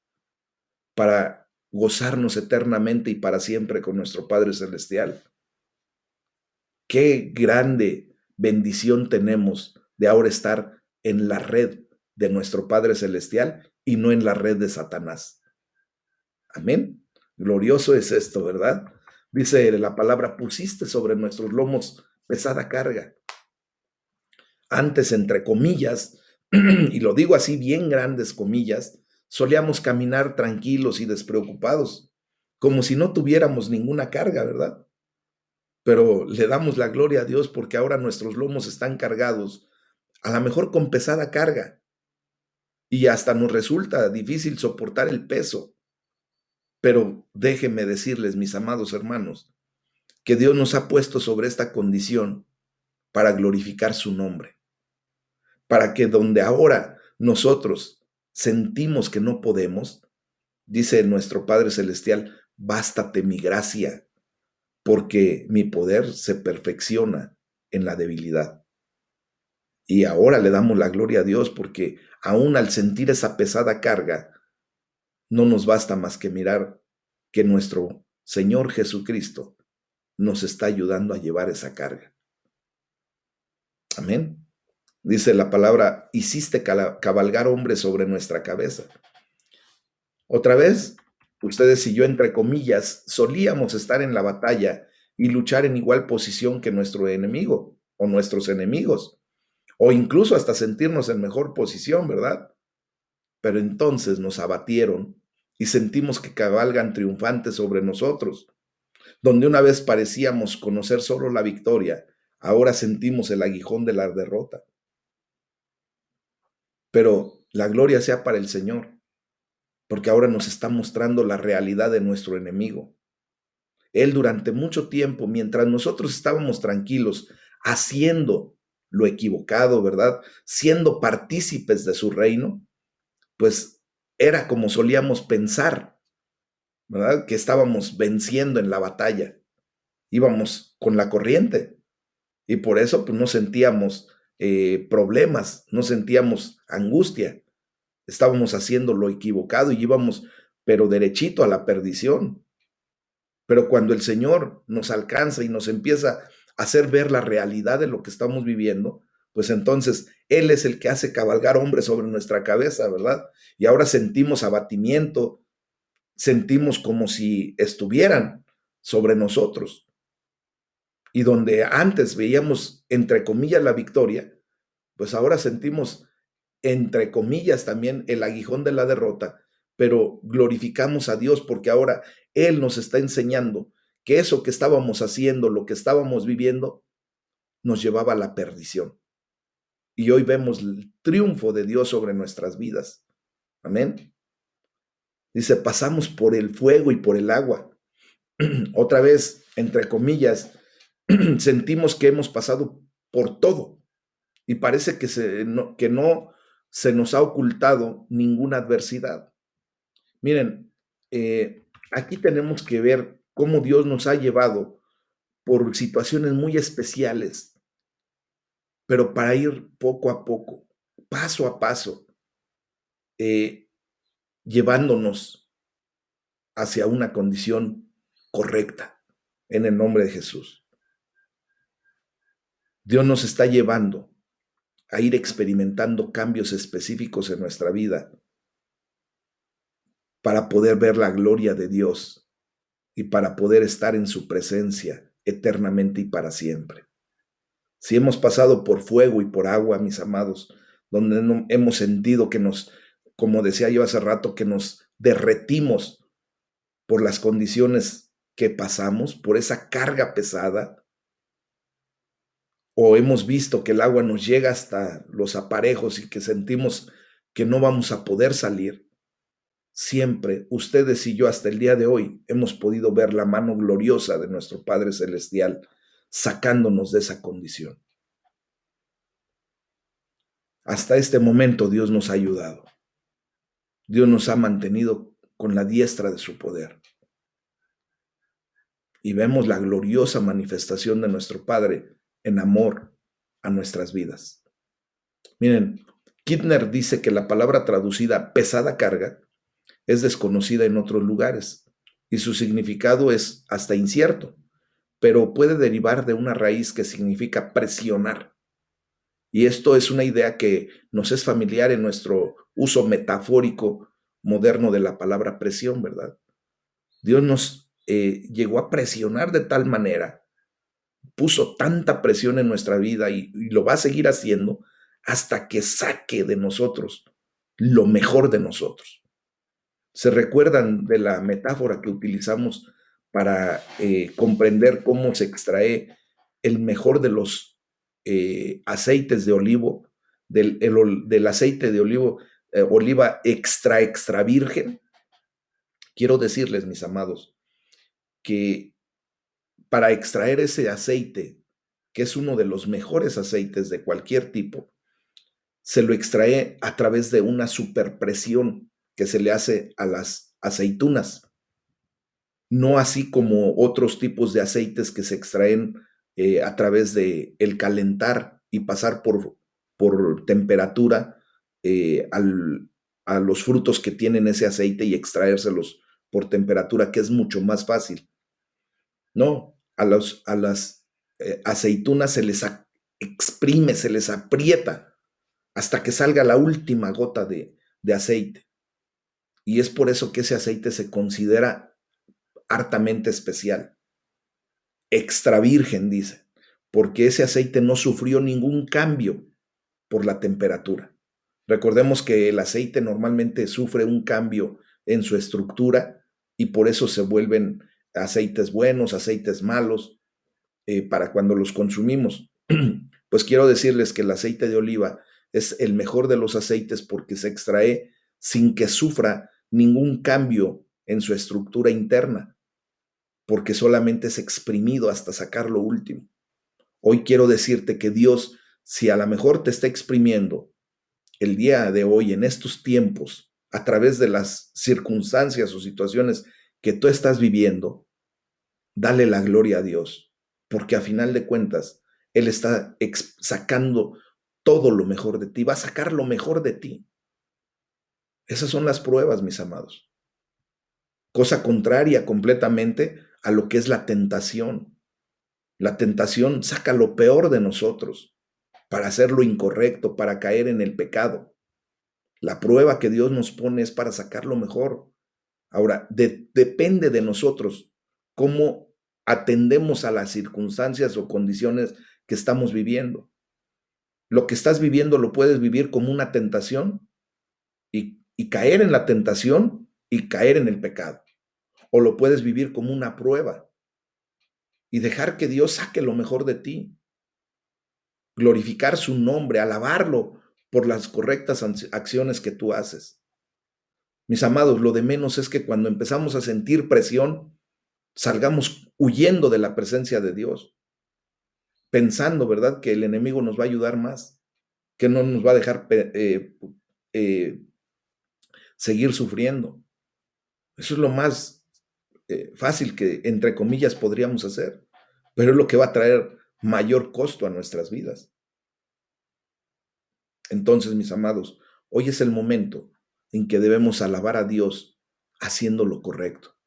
para gozarnos eternamente y para siempre con nuestro Padre Celestial. Qué grande bendición tenemos de ahora estar en la red de nuestro Padre Celestial y no en la red de Satanás. Amén. Glorioso es esto, ¿verdad? Dice la palabra, pusiste sobre nuestros lomos pesada carga. Antes, entre comillas, y lo digo así bien grandes comillas, solíamos caminar tranquilos y despreocupados, como si no tuviéramos ninguna carga, ¿verdad? Pero le damos la gloria a Dios porque ahora nuestros lomos están cargados, a lo mejor con pesada carga, y hasta nos resulta difícil soportar el peso. Pero déjenme decirles, mis amados hermanos, que Dios nos ha puesto sobre esta condición para glorificar su nombre, para que donde ahora nosotros sentimos que no podemos, dice nuestro Padre Celestial, bástate mi gracia, porque mi poder se perfecciona en la debilidad. Y ahora le damos la gloria a Dios porque aún al sentir esa pesada carga, no nos basta más que mirar que nuestro Señor Jesucristo nos está ayudando a llevar esa carga. Amén. Dice la palabra, hiciste cabalgar hombres sobre nuestra cabeza. Otra vez, ustedes y yo, entre comillas, solíamos estar en la batalla y luchar en igual posición que nuestro enemigo o nuestros enemigos, o incluso hasta sentirnos en mejor posición, ¿verdad? Pero entonces nos abatieron y sentimos que cabalgan triunfantes sobre nosotros. Donde una vez parecíamos conocer solo la victoria, ahora sentimos el aguijón de la derrota. Pero la gloria sea para el Señor, porque ahora nos está mostrando la realidad de nuestro enemigo. Él durante mucho tiempo, mientras nosotros estábamos tranquilos, haciendo lo equivocado, ¿verdad? Siendo partícipes de su reino, pues era como solíamos pensar, ¿verdad? Que estábamos venciendo en la batalla, íbamos con la corriente y por eso pues no sentíamos problemas, no sentíamos angustia, estábamos haciendo lo equivocado y íbamos pero derechito a la perdición. Pero cuando el Señor nos alcanza y nos empieza a hacer ver la realidad de lo que estamos viviendo, pues entonces Él es el que hace cabalgar hombres sobre nuestra cabeza, ¿verdad? Y ahora sentimos abatimiento, sentimos como si estuvieran sobre nosotros. Y donde antes veíamos, entre comillas, la victoria, pues ahora sentimos, entre comillas, también el aguijón de la derrota, pero glorificamos a Dios porque ahora Él nos está enseñando que eso que estábamos haciendo, lo que estábamos viviendo, nos llevaba a la perdición. Y hoy vemos el triunfo de Dios sobre nuestras vidas. Amén. Dice, pasamos por el fuego y por el agua. Otra vez, entre comillas, sentimos que hemos pasado por todo y parece que no se nos ha ocultado ninguna adversidad. Miren, aquí tenemos que ver cómo Dios nos ha llevado por situaciones muy especiales, pero para ir poco a poco, paso a paso, eh, llevándonos hacia una condición correcta en el nombre de Jesús. Dios nos está llevando a ir experimentando cambios específicos en nuestra vida para poder ver la gloria de Dios y para poder estar en su presencia eternamente y para siempre. Si hemos pasado por fuego y por agua, mis amados, donde no, hemos sentido que nos, como decía yo hace rato, que nos derretimos por las condiciones que pasamos, por esa carga pesada, o hemos visto que el agua nos llega hasta los aparejos y que sentimos que no vamos a poder salir, siempre ustedes y yo hasta el día de hoy hemos podido ver la mano gloriosa de nuestro Padre Celestial sacándonos de esa condición. Hasta este momento Dios nos ha ayudado. Dios nos ha mantenido con la diestra de su poder. Y vemos la gloriosa manifestación de nuestro Padre en amor a nuestras vidas. Miren, Kidner dice que la palabra traducida pesada carga es desconocida en otros lugares y su significado es hasta incierto, pero puede derivar de una raíz que significa presionar. Y esto es una idea que nos es familiar en nuestro uso metafórico moderno de la palabra presión, ¿verdad? Dios nos llegó a presionar de tal manera, puso tanta presión en nuestra vida y lo va a seguir haciendo hasta que saque de nosotros lo mejor de nosotros. ¿Se recuerdan de la metáfora que utilizamos para comprender cómo se extrae el mejor de los aceites de olivo, del aceite de oliva extra virgen? Quiero decirles, mis amados, que para extraer ese aceite, que es uno de los mejores aceites de cualquier tipo, se lo extrae a través de una superpresión que se le hace a las aceitunas, no así como otros tipos de aceites que se extraen a través de el calentar y pasar por temperatura al, a los frutos que tienen ese aceite y extraérselos por temperatura, que es mucho más fácil. No, a las aceitunas se les exprime, se les aprieta hasta que salga la última gota de aceite. Y es por eso que ese aceite se considera hartamente especial. Extra virgen, dice, porque ese aceite no sufrió ningún cambio por la temperatura. Recordemos que el aceite normalmente sufre un cambio en su estructura y por eso se vuelven aceites buenos, aceites malos, para cuando los consumimos. Pues quiero decirles que el aceite de oliva es el mejor de los aceites porque se extrae sin que sufra ningún cambio en su estructura interna, porque solamente es exprimido hasta sacar lo último. Hoy quiero decirte que Dios, si a lo mejor te está exprimiendo el día de hoy, en estos tiempos, a través de las circunstancias o situaciones que tú estás viviendo, dale la gloria a Dios, porque a final de cuentas, Él está sacando todo lo mejor de ti, va a sacar lo mejor de ti. Esas son las pruebas, mis amados. Cosa contraria completamente a lo que es la tentación. La tentación saca lo peor de nosotros para hacer lo incorrecto, para caer en el pecado. La prueba que Dios nos pone es para sacar lo mejor. Ahora, depende de nosotros cómo atendemos a las circunstancias o condiciones que estamos viviendo. Lo que estás viviendo lo puedes vivir como una tentación y caer en la tentación y caer en el pecado. O lo puedes vivir como una prueba y dejar que Dios saque lo mejor de ti, glorificar su nombre, alabarlo por las correctas acciones que tú haces. Mis amados, lo de menos es que cuando empezamos a sentir presión, salgamos huyendo de la presencia de Dios, pensando, ¿verdad?, que el enemigo nos va a ayudar más, que no nos va a dejar eh, seguir sufriendo. Eso es lo más fácil que, entre comillas, podríamos hacer, pero es lo que va a traer mayor costo a nuestras vidas. Entonces, mis amados, hoy es el momento en que debemos alabar a Dios haciendo lo correcto.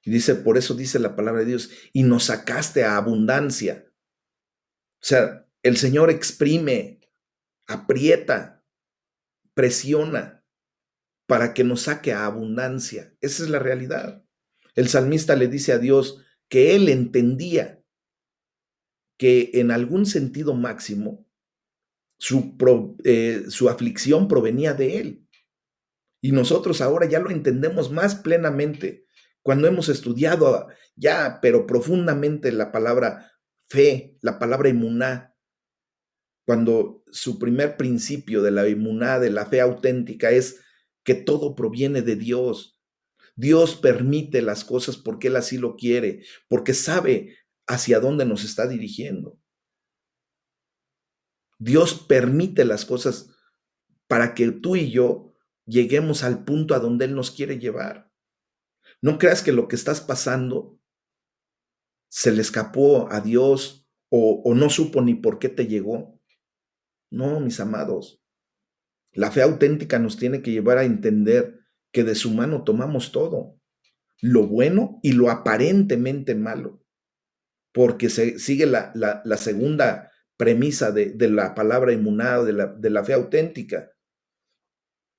Y dice, por eso dice la palabra de Dios, y nos sacaste a abundancia. O sea, el Señor exprime, aprieta, presiona para que nos saque a abundancia. Esa es la realidad. El salmista le dice a Dios que él entendía que en algún sentido máximo su aflicción provenía de él. Y nosotros ahora ya lo entendemos más plenamente cuando hemos estudiado ya, pero profundamente la palabra fe, la palabra emuná, cuando su primer principio de la emuná, de la fe auténtica, es que todo proviene de Dios. Dios permite las cosas porque Él así lo quiere, porque sabe hacia dónde nos está dirigiendo. Dios permite las cosas para que tú y yo lleguemos al punto a donde Él nos quiere llevar. No creas que lo que estás pasando se le escapó a Dios, o no supo ni por qué te llegó. No, mis amados. La fe auténtica nos tiene que llevar a entender que de su mano tomamos todo, lo bueno y lo aparentemente malo, porque se sigue la segunda premisa de la palabra emuná, de la fe auténtica.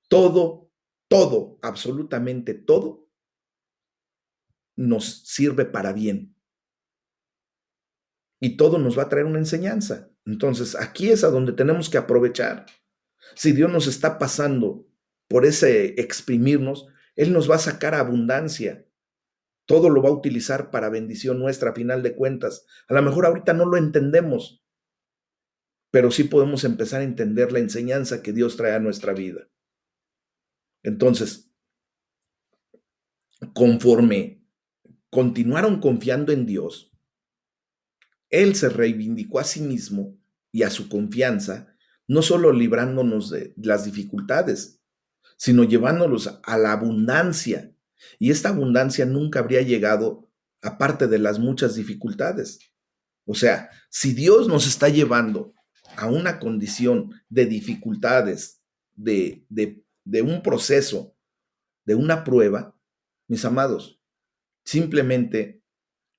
Todo, todo, absolutamente todo nos sirve para bien y todo nos va a traer una enseñanza. Entonces, aquí es a donde tenemos que aprovechar. Si Dios nos está pasando por ese exprimirnos, Él nos va a sacar abundancia. Todo lo va a utilizar para bendición nuestra, a final de cuentas. A lo mejor ahorita no lo entendemos, pero sí podemos empezar a entender la enseñanza que Dios trae a nuestra vida. Entonces, conforme continuaron confiando en Dios, Él se reivindicó a sí mismo y a su confianza, no solo librándonos de las dificultades, sino llevándolos a la abundancia. Y esta abundancia nunca habría llegado aparte de las muchas dificultades. O sea, si Dios nos está llevando a una condición de dificultades, de un proceso, de una prueba, mis amados, simplemente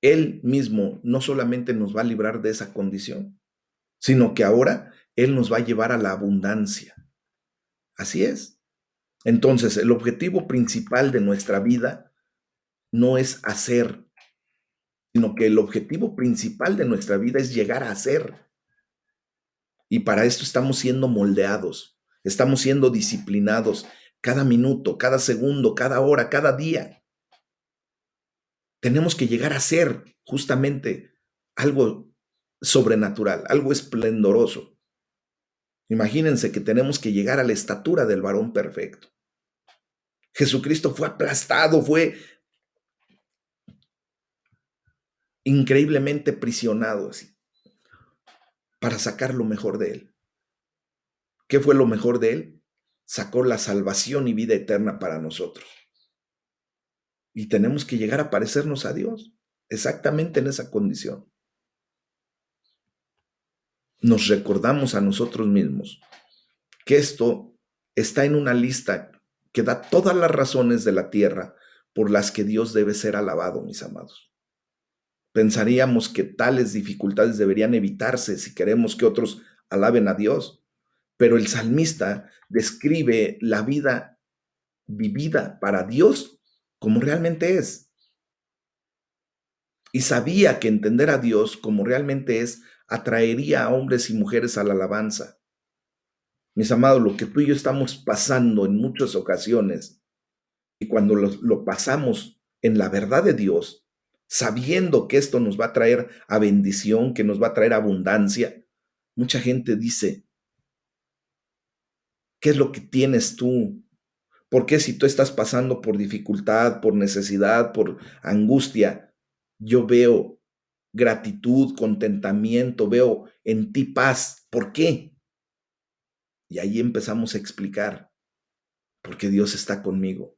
Él mismo no solamente nos va a librar de esa condición, sino que ahora Él nos va a llevar a la abundancia. Así es. Entonces, el objetivo principal de nuestra vida no es hacer, sino que el objetivo principal de nuestra vida es llegar a hacer. Y para esto estamos siendo moldeados, estamos siendo disciplinados cada minuto, cada segundo, cada hora, cada día. Tenemos que llegar a ser justamente algo sobrenatural, algo esplendoroso. Imagínense que tenemos que llegar a la estatura del varón perfecto. Jesucristo fue aplastado, fue increíblemente prisionado así, para sacar lo mejor de él. ¿Qué fue lo mejor de él? Sacó la salvación y vida eterna para nosotros. Y tenemos que llegar a parecernos a Dios, exactamente en esa condición. Nos recordamos a nosotros mismos que esto está en una lista que da todas las razones de la tierra por las que Dios debe ser alabado, mis amados. Pensaríamos que tales dificultades deberían evitarse si queremos que otros alaben a Dios, pero el salmista describe la vida vivida para Dios como realmente es. Y sabía que entender a Dios como realmente es atraería a hombres y mujeres a la alabanza. Mis amados, lo que tú y yo estamos pasando en muchas ocasiones, y cuando lo pasamos en la verdad de Dios, sabiendo que esto nos va a traer a bendición, que nos va a traer abundancia, mucha gente dice, ¿qué es lo que tienes tú? ¿Por qué si tú estás pasando por dificultad, por necesidad, por angustia, yo veo gratitud, contentamiento, veo en ti paz? ¿Por qué? Y ahí empezamos a explicar, porque Dios está conmigo,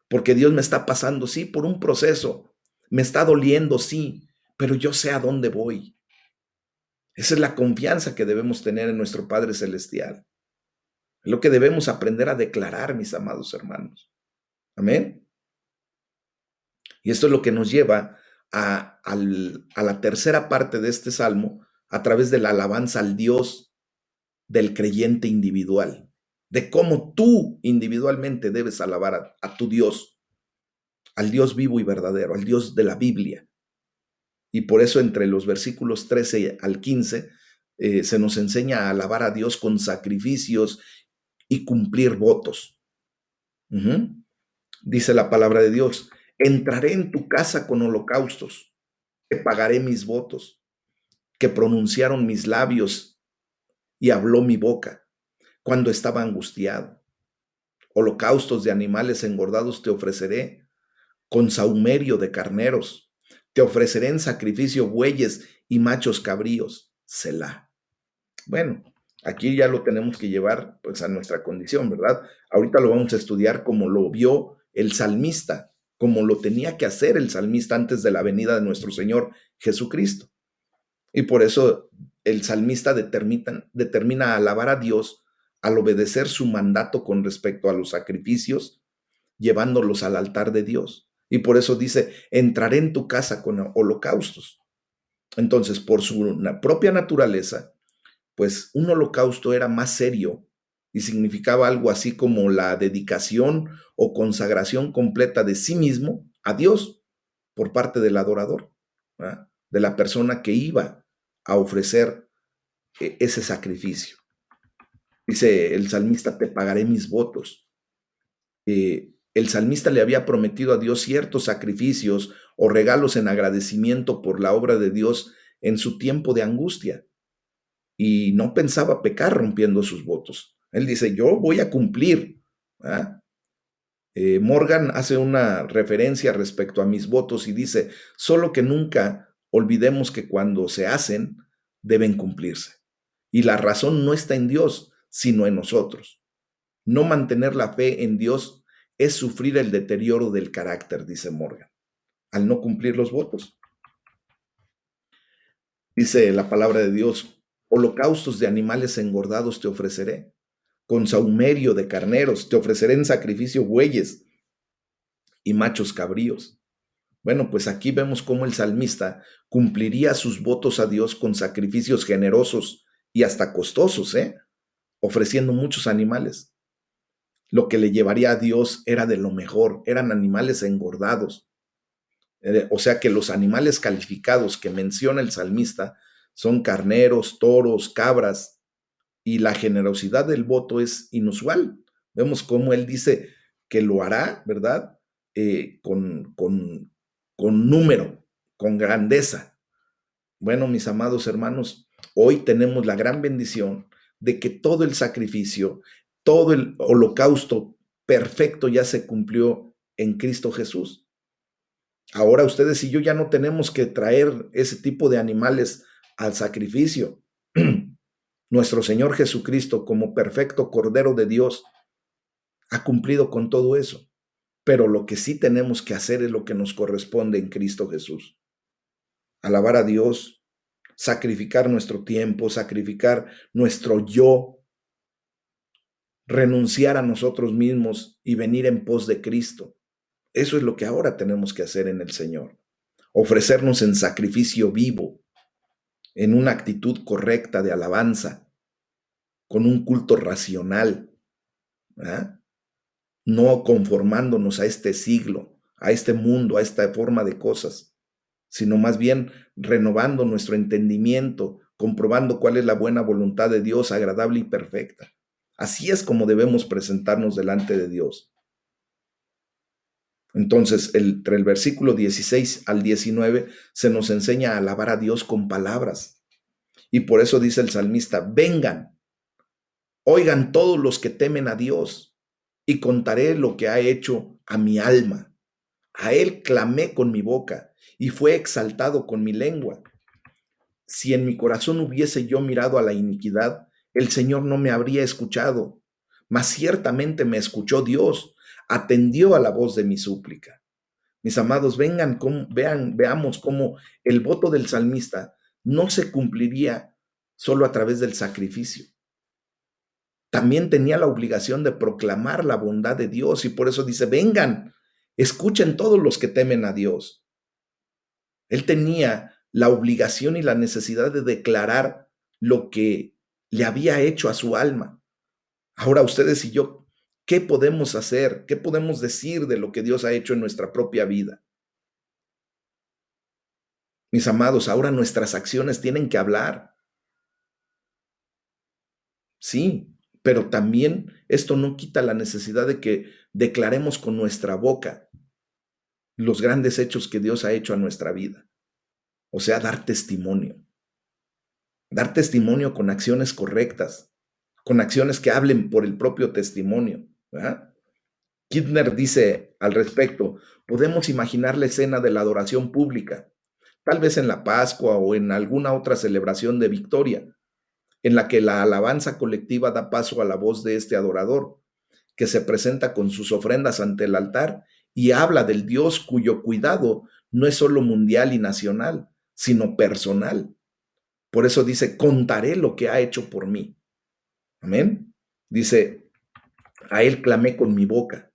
porque Dios me está pasando, sí, por un proceso, me está doliendo, sí, pero yo sé a dónde voy. Esa es la confianza que debemos tener en nuestro Padre Celestial. Es lo que debemos aprender a declarar, mis amados hermanos. Amén. Y esto es lo que nos lleva a la tercera parte de este salmo a través de la alabanza al Dios del creyente individual, de cómo tú individualmente debes alabar a tu Dios, al Dios vivo y verdadero, al Dios de la Biblia. Y por eso entre los versículos 13 al 15 se nos enseña a alabar a Dios con sacrificios y cumplir votos. Dice la palabra de Dios, entraré en tu casa con holocaustos, te pagaré mis votos, que pronunciaron mis labios y habló mi boca cuando estaba angustiado. Holocaustos de animales engordados te ofreceré, con sahumerio de carneros. Te ofreceré en sacrificio bueyes y machos cabríos. Selah. Bueno, aquí ya lo tenemos que llevar pues a nuestra condición, ¿verdad? Ahorita lo vamos a estudiar como lo vio el salmista, como lo tenía que hacer el salmista antes de la venida de nuestro Señor Jesucristo. Y por eso el salmista determina alabar a Dios al obedecer su mandato con respecto a los sacrificios, llevándolos al altar de Dios. Y por eso dice, entraré en tu casa con holocaustos. Entonces, por su propia naturaleza, pues un holocausto era más serio y significaba algo así como la dedicación o consagración completa de sí mismo a Dios por parte del adorador, ¿verdad? De la persona que iba a ofrecer ese sacrificio. Dice el salmista, te pagaré mis votos. El salmista le había prometido a Dios ciertos sacrificios o regalos en agradecimiento por la obra de Dios en su tiempo de angustia y no pensaba pecar rompiendo sus votos. Él dice, yo voy a cumplir. ¿Ah? Morgan hace una referencia respecto a mis votos y dice, solo que nunca olvidemos que cuando se hacen, deben cumplirse. Y la razón no está en Dios, sino en nosotros. No mantener la fe en Dios es sufrir el deterioro del carácter, dice Morgan, al no cumplir los votos. Dice la palabra de Dios, holocaustos de animales engordados te ofreceré, con sahumerio de carneros te ofreceré en sacrificio bueyes y machos cabríos. Bueno, pues aquí vemos cómo el salmista cumpliría sus votos a Dios con sacrificios generosos y hasta costosos, ofreciendo muchos animales. Lo que le llevaría a Dios era de lo mejor, eran animales engordados. O sea que los animales calificados que menciona el salmista son carneros, toros, cabras, y la generosidad del voto es inusual. Vemos cómo él dice que lo hará, ¿verdad? Con número, con grandeza. Bueno, mis amados hermanos, hoy tenemos la gran bendición de que todo el sacrificio, todo el holocausto perfecto ya se cumplió en Cristo Jesús. Ahora ustedes y yo ya no tenemos que traer ese tipo de animales al sacrificio. Nuestro Señor Jesucristo, como perfecto Cordero de Dios, ha cumplido con todo eso. Pero lo que sí tenemos que hacer es lo que nos corresponde en Cristo Jesús. Alabar a Dios, sacrificar nuestro tiempo, sacrificar nuestro yo, renunciar a nosotros mismos y venir en pos de Cristo. Eso es lo que ahora tenemos que hacer en el Señor. Ofrecernos en sacrificio vivo, en una actitud correcta de alabanza, con un culto racional, ¿verdad? No conformándonos a este siglo, a este mundo, a esta forma de cosas, sino más bien renovando nuestro entendimiento, comprobando cuál es la buena voluntad de Dios, agradable y perfecta. Así es como debemos presentarnos delante de Dios. Entonces, entre el versículo 16 al 19 se nos enseña a alabar a Dios con palabras. Y por eso dice el salmista, vengan, oigan todos los que temen a Dios, y contaré lo que ha hecho a mi alma. A él clamé con mi boca, y fue exaltado con mi lengua. Si en mi corazón hubiese yo mirado a la iniquidad, el Señor no me habría escuchado, mas ciertamente me escuchó Dios, atendió a la voz de mi súplica. Mis amados, veamos cómo el voto del salmista no se cumpliría solo a través del sacrificio. También tenía la obligación de proclamar la bondad de Dios y por eso dice, vengan, escuchen todos los que temen a Dios. Él tenía la obligación y la necesidad de declarar lo que le había hecho a su alma. Ahora ustedes y yo, ¿qué podemos hacer? ¿Qué podemos decir de lo que Dios ha hecho en nuestra propia vida? Mis amados, ahora nuestras acciones tienen que hablar. Sí, pero también esto no quita la necesidad de que declaremos con nuestra boca los grandes hechos que Dios ha hecho a nuestra vida. O sea, dar testimonio. Dar testimonio con acciones correctas, con acciones que hablen por el propio testimonio, ¿verdad? Kidner dice al respecto, podemos imaginar la escena de la adoración pública, tal vez en la Pascua o en alguna otra celebración de victoria, en la que la alabanza colectiva da paso a la voz de este adorador, que se presenta con sus ofrendas ante el altar y habla del Dios cuyo cuidado no es solo mundial y nacional, sino personal. Por eso dice, contaré lo que ha hecho por mí. Amén. Dice, a él clamé con mi boca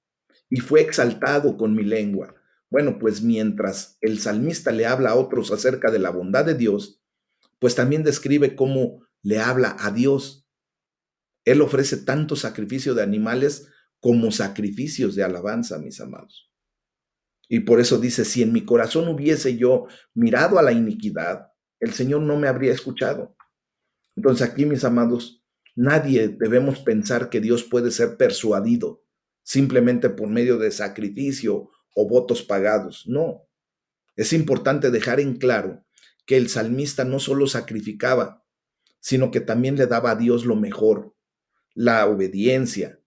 y fue exaltado con mi lengua. Bueno, pues mientras el salmista le habla a otros acerca de la bondad de Dios, pues también describe cómo le habla a Dios. Él ofrece tanto sacrificio de animales como sacrificios de alabanza, mis amados. Y por eso dice, si en mi corazón hubiese yo mirado a la iniquidad, el Señor no me habría escuchado. Entonces aquí, mis amados, nadie debemos pensar que Dios puede ser persuadido simplemente por medio de sacrificio o votos pagados. No, es importante dejar en claro que el salmista no solo sacrificaba, sino que también le daba a Dios lo mejor, la obediencia,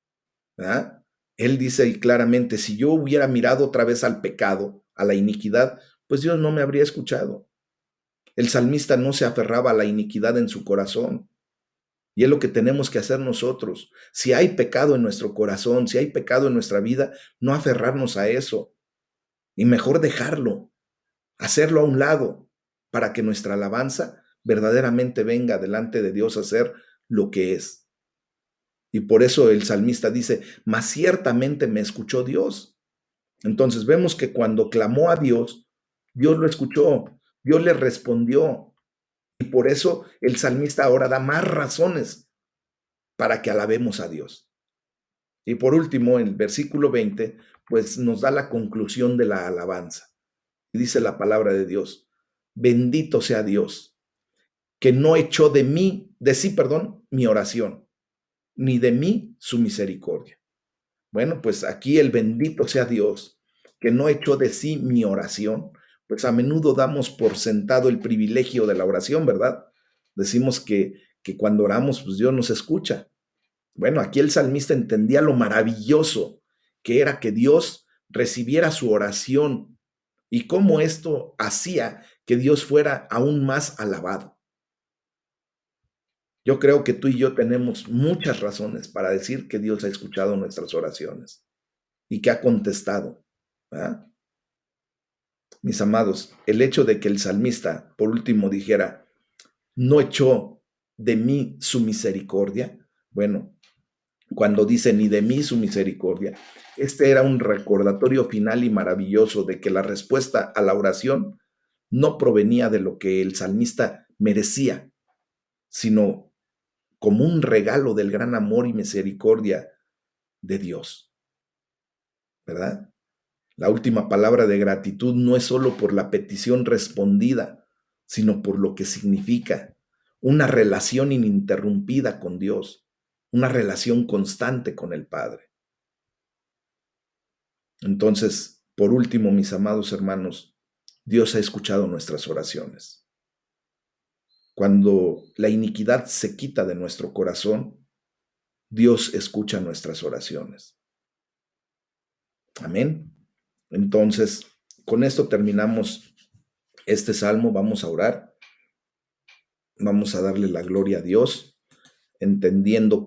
¿verdad? Él dice ahí claramente, si yo hubiera mirado otra vez al pecado, a la iniquidad, pues Dios no me habría escuchado. El salmista no se aferraba a la iniquidad en su corazón. Y es lo que tenemos que hacer nosotros. Si hay pecado en nuestro corazón, si hay pecado en nuestra vida, no aferrarnos a eso. Y mejor dejarlo, hacerlo a un lado, para que nuestra alabanza verdaderamente venga delante de Dios a ser lo que es. Y por eso el salmista dice, mas ciertamente me escuchó Dios. Entonces vemos que cuando clamó a Dios, Dios lo escuchó, Dios le respondió. Y por eso el salmista ahora da más razones para que alabemos a Dios. Y por último, en el versículo 20, pues nos da la conclusión de la alabanza. Y dice la palabra de Dios, bendito sea Dios, que no echó de sí, perdón, mi oración, ni de mí su misericordia. Bueno, pues aquí el bendito sea Dios, que no echó de sí mi oración, pues a menudo damos por sentado el privilegio de la oración, ¿verdad? Decimos que cuando oramos, pues Dios nos escucha. Bueno, aquí el salmista entendía lo maravilloso que era que Dios recibiera su oración y cómo esto hacía que Dios fuera aún más alabado. Yo creo que tú y yo tenemos muchas razones para decir que Dios ha escuchado nuestras oraciones y que ha contestado, ¿verdad? Mis amados, el hecho de que el salmista, por último, dijera, no echó de mí su misericordia, bueno, cuando dice ni de mí su misericordia. Este era un recordatorio final y maravilloso de que la respuesta a la oración no provenía de lo que el salmista merecía, sino como un regalo del gran amor y misericordia de Dios, ¿verdad? La última palabra de gratitud no es solo por la petición respondida, sino por lo que significa una relación ininterrumpida con Dios, una relación constante con el Padre. Entonces, por último, mis amados hermanos, Dios ha escuchado nuestras oraciones. Cuando la iniquidad se quita de nuestro corazón, Dios escucha nuestras oraciones. Amén. Entonces, con esto terminamos este salmo. Vamos a orar. Vamos a darle la gloria a Dios, entendiendo que